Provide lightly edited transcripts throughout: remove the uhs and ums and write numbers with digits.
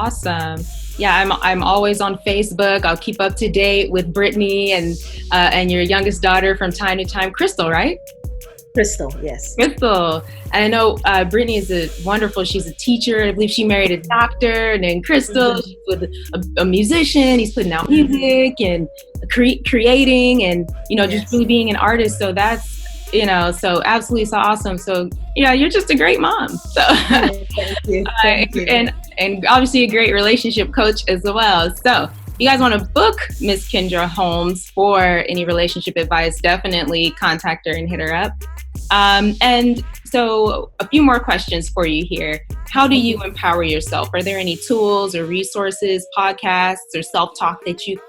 awesome. Yeah, I'm always on Facebook. I'll keep up to date with Brittany and your youngest daughter from time to time, Crystal, right? Crystal, yes. Crystal. And I know Brittany is she's a teacher. I believe she married a doctor. And then Crystal, Mm-hmm. she's with a musician. He's putting out Mm-hmm. music and creating and, just Yes. really being an artist. So that's, so absolutely so awesome. So, yeah, you're just a great mom. So, Yeah, thank you. Thank you. and obviously a great relationship coach as well. So, if you guys want to book Miss Kendra Holmes for any relationship advice, definitely contact her and hit her up. And so a few more questions for you here. How do you empower yourself? Are there any tools or resources, podcasts or self-talk that you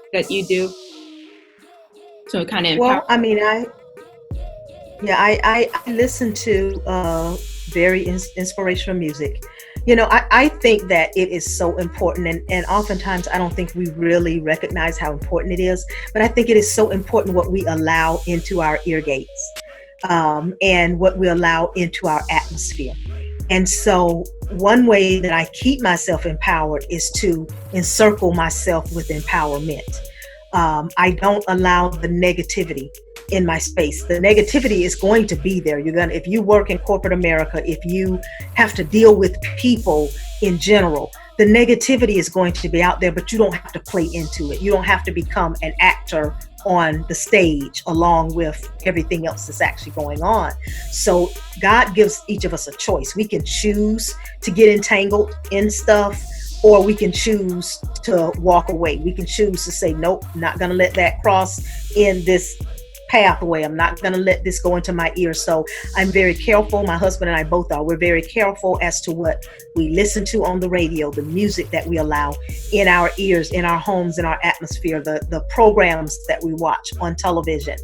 do to kind of empower? Well, I mean, I listen to very inspirational music. I think that it is so important, and oftentimes I don't think we really recognize how important it is, but I think it is so important what we allow into our ear gates, and what we allow into our atmosphere. And so one way that I keep myself empowered is to encircle myself with empowerment. I don't allow the negativity in my space. The negativity is going to be there. If you work in corporate America, if you have to deal with people in general, the negativity is going to be out there, but you don't have to play into it. You don't have to become an actor on the stage along with everything else that's actually going on. So God gives each of us a choice. We can choose to get entangled in stuff, or we can choose to walk away. We can choose to say, nope, not going to let that cross in this pathway. I'm not going to let this go into my ear. So I'm very careful. My husband and I both are. We're very careful as to what we listen to on the radio, the music that we allow in our ears, in our homes, in our atmosphere, the programs that we watch on television,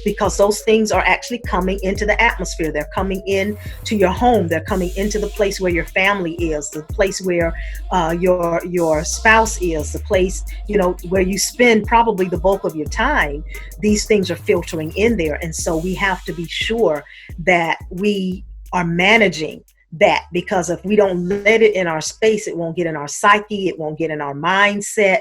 because those things are actually coming into the atmosphere. They're coming in to your home. They're coming into the place where your family is, the place where your spouse is, the place, where you spend probably the bulk of your time. These things are filtering in there. And so we have to be sure that we are managing that, because if we don't let it in our space, it won't get in our psyche, it won't get in our mindset,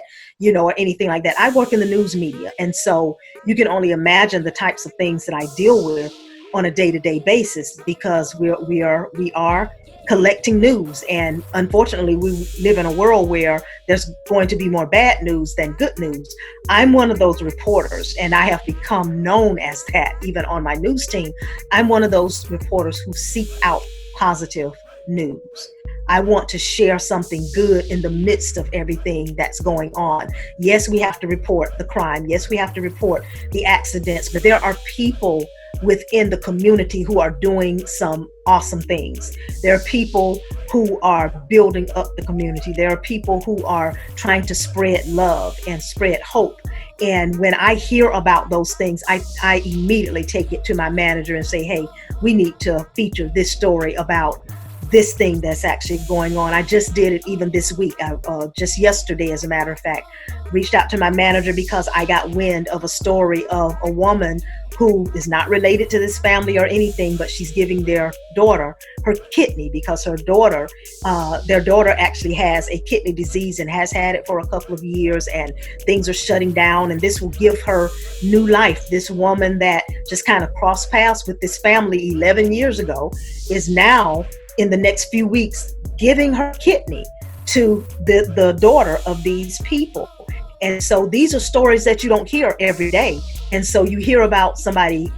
or anything like that. I work in the news media, and so you can only imagine the types of things that I deal with on a day-to-day basis, because we are collecting news. And unfortunately, we live in a world where there's going to be more bad news than good news. I'm one of those reporters, and I have become known as that even on my news team. I'm one of those reporters who seek out positive news. I want to share something good in the midst of everything that's going on. Yes, we have to report the crime. Yes, we have to report the accidents, but there are people within the community who are doing some awesome things. There are people who are building up the community. There are people who are trying to spread love and spread hope. And when I hear about those things, I immediately take it to my manager and say, hey, we need to feature this story about this thing that's actually going on. I just did it even this week. Just yesterday, as a matter of fact, reached out to my manager because I got wind of a story of a woman who is not related to this family or anything, but she's giving their daughter her kidney because their daughter actually has a kidney disease and has had it for a couple of years, and things are shutting down, and this will give her new life. This woman that just kind of crossed paths with this family 11 years ago is now, in the next few weeks, giving her kidney to the daughter of these people. And so these are stories that you don't hear every day. And so you hear about somebody,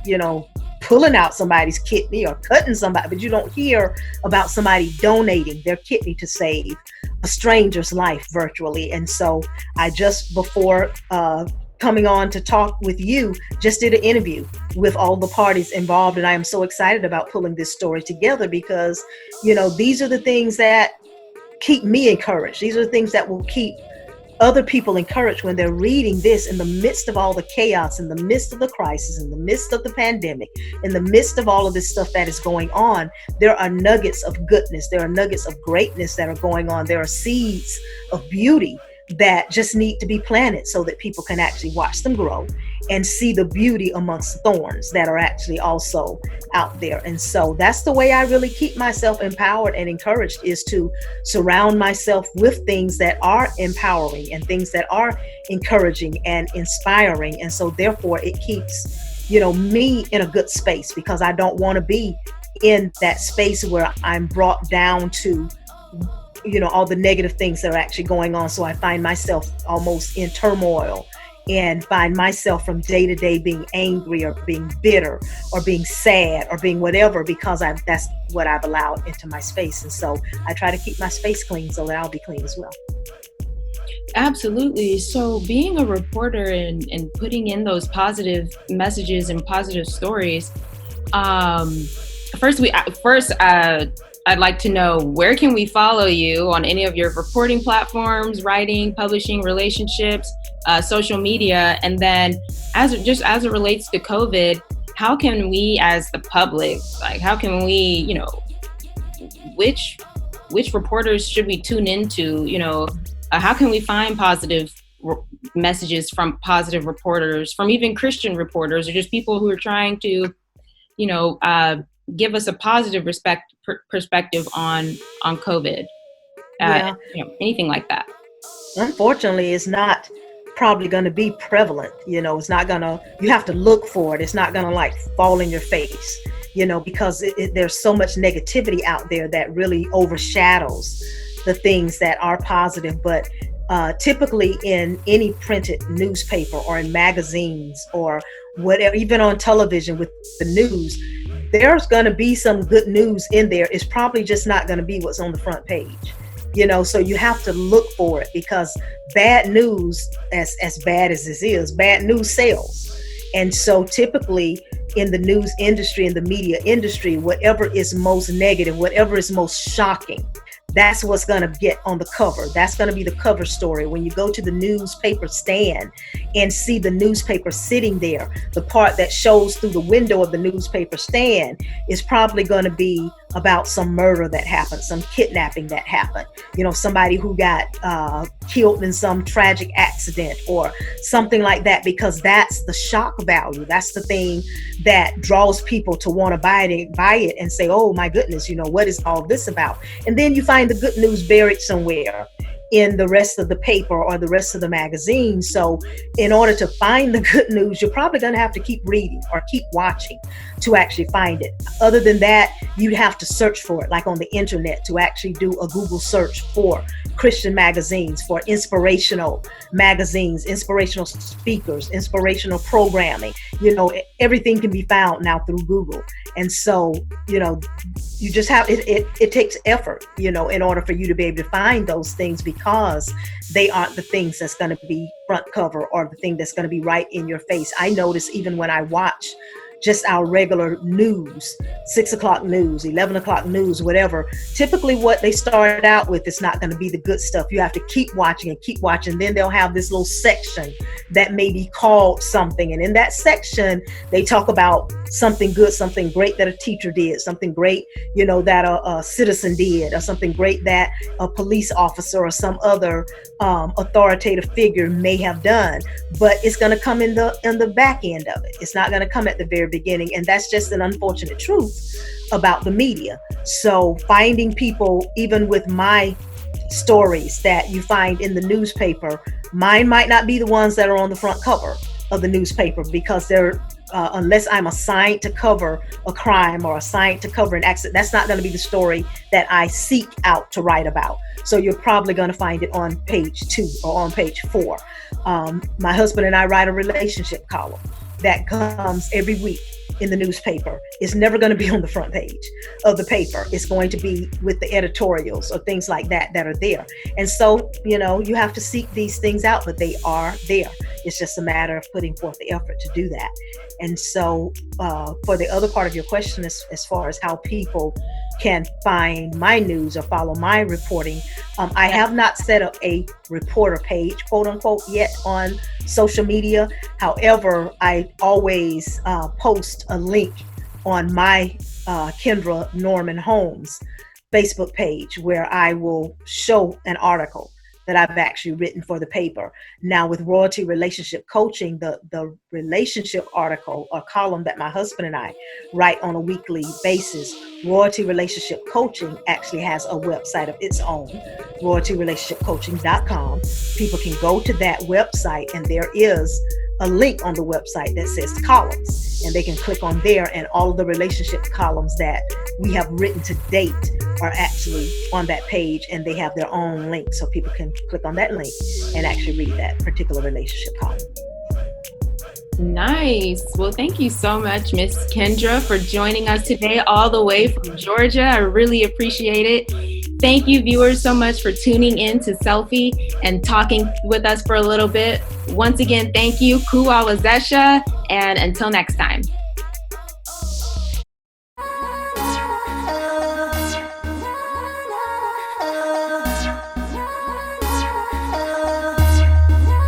pulling out somebody's kidney or cutting somebody, but you don't hear about somebody donating their kidney to save a stranger's life virtually. And so I just, before coming on to talk with you, just did an interview with all the parties involved. And I am so excited about pulling this story together because, these are the things that keep me encouraged. These are the things that will keep other people encouraged when they're reading this in the midst of all the chaos, in the midst of the crisis, in the midst of the pandemic, in the midst of all of this stuff that is going on. There are nuggets of goodness. There are nuggets of greatness that are going on. There are seeds of beauty that just need to be planted so that people can actually watch them grow and see the beauty amongst thorns that are actually also out there. And so that's the way I really keep myself empowered and encouraged, is to surround myself with things that are empowering and things that are encouraging and inspiring. And so therefore it keeps, me in a good space, because I don't want to be in that space where I'm brought down to, all the negative things that are actually going on. So I find myself almost in turmoil and find myself from day to day being angry or being bitter or being sad or being whatever, because that's what I've allowed into my space. And so I try to keep my space clean so that I'll be clean as well. Absolutely. So being a reporter and putting in those positive messages and positive stories, I'd like to know, where can we follow you on any of your reporting platforms, writing, publishing, relationships, social media? And then as it relates to COVID, how can we as the public, how can we, which reporters should we tune into? How can we find positive messages from positive reporters, from even Christian reporters, or just people who are trying to, give us a positive perspective on COVID, anything like that? Unfortunately, it's not probably going to be prevalent. It's not going to, you have to look for it. It's not going to fall in your face, because there's so much negativity out there that really overshadows the things that are positive. But typically in any printed newspaper or in magazines or whatever, even on television with the news, there's going to be some good news in there. It's probably just not going to be what's on the front page, so you have to look for it, because bad news, as bad as this is, bad news sells. And so typically in the news industry, in the media industry, whatever is most negative, whatever is most shocking, that's what's going to get on the cover. That's going to be the cover story. When you go to the newspaper stand and see the newspaper sitting there, the part that shows through the window of the newspaper stand is probably going to be about some murder that happened, some kidnapping that happened, somebody who got killed in some tragic accident or something like that, because that's the shock value. That's the thing that draws people to want to buy it and say, oh my goodness, what is all this about? And then you find the good news buried somewhere in the rest of the paper or the rest of the magazine. So in order to find the good news, you're probably going to have to keep reading or keep watching to actually find it. Other than that, you'd have to search for it, like on the internet, to actually do a Google search for Christian magazines, for inspirational magazines, inspirational speakers, inspirational programming. Everything can be found now through Google. And so, you just have, it takes effort, in order for you to be able to find those things, because they aren't the things that's going to be front cover or the thing that's going to be right in your face. I notice even when I watch just our regular news, 6 o'clock news, 11 o'clock news, whatever, typically what they start out with is not going to be the good stuff. You have to keep watching and keep watching. Then they'll have this little section that may be called something. And in that section, they talk about something good, something great that a teacher did, something great, that a citizen did, or something great that a police officer or some other authoritative figure may have done. But it's going to come in the back end of it. It's not going to come at the very beginning. And that's just an unfortunate truth about the media. So finding people, even with my stories that you find in the newspaper, mine might not be the ones that are on the front cover of the newspaper, because they're unless I'm assigned to cover a crime or assigned to cover an accident, that's not going to be the story that I seek out to write about. So you're probably going to find it on page 2 or on page 4. My husband and I write a relationship column that comes every week in the newspaper. It's never going to be on the front page of the paper. It's going to be with the editorials or things like that are there. And so, you have to seek these things out, but they are there. It's just a matter of putting forth the effort to do that. And so for the other part of your question, as far as how people can find my news or follow my reporting, I have not set up a reporter page, quote unquote, yet on social media. However, I always post a link on my Kendra Norman Holmes Facebook page, where I will show an article that I've actually written for the paper. Now with royalty relationship coaching, the relationship article or column that my husband and I write on a weekly basis, royalty relationship coaching actually has a website of its own, royaltyrelationshipcoaching.com. People can go to that website, and there is a link on the website that says columns, and they can click on there, and all of the relationship columns that we have written to date are actually on that page, and they have their own link, so people can click on that link and actually read that particular relationship column. Nice. Well, thank you so much, Miss Kendra, for joining us today all the way from Georgia. I really appreciate it. Thank you, viewers, so much for tuning in to SELFi and talking with us for a little bit. Once again, thank you. Kuawazesha, and until next time.